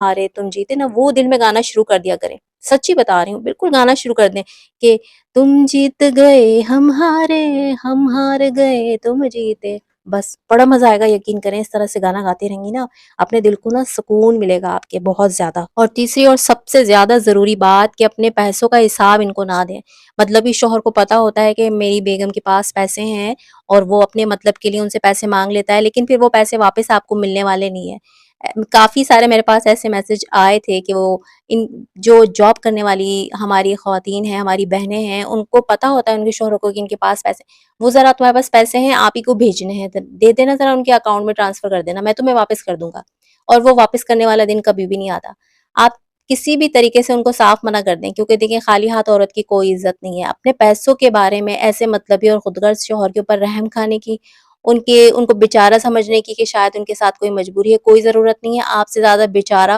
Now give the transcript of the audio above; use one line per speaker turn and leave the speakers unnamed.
हारे तुम जीते ना, वो दिल में गाना शुरू कर दिया करें। सच्ची बता रही हूँ, बिल्कुल गाना शुरू कर दें कि तुम जीत गए हम हार गए तुम जीते। बस बड़ा मज़ा आएगा, यकीन करें इस तरह से गाना गाती रहेंगी ना, अपने दिल को ना सुकून मिलेगा आपके बहुत ज़्यादा। और तीसरी और सबसे ज़्यादा ज़रूरी बात कि अपने पैसों का हिसाब इनको ना दें। मतलबी शौहर को पता होता है कि मेरी बेगम के पास पैसे हैं और वो अपने मतलब के लिए उनसे पैसे माँग लेता है, लेकिन फिर वो पैसे वापस आपको मिलने वाले नहीं है। काफ़ी सारे मेरे पास ऐसे मैसेज आए थे कि वो इन जो जॉब करने वाली हमारी ख़वातीन हैं, हमारी बहनें हैं, उनको पता होता है उनके शौहरों को कि इनके पास पैसे, वो ज़रा तुम्हारे पास पैसे हैं, आप ही को भेजने हैं, दे देना, ज़रा उनके अकाउंट में ट्रांसफ़र कर देना, मैं तुम्हें वापस कर दूँगा। और वो वापस करने वाला दिन कभी भी नहीं आता। आप किसी भी तरीके से उनको साफ मना कर दें, क्योंकि देखिए खाली हाथ औरत की कोई इज़्ज़त नहीं है। अपने पैसों के बारे में ऐसे मतलबी और खुदगर्ज़ शौहर के ऊपर रहम खाने की, उनको बेचारा समझने की कि शायद उनके साथ कोई मजबूरी है, कोई ज़रूरत नहीं है। आपसे ज़्यादा बेचारा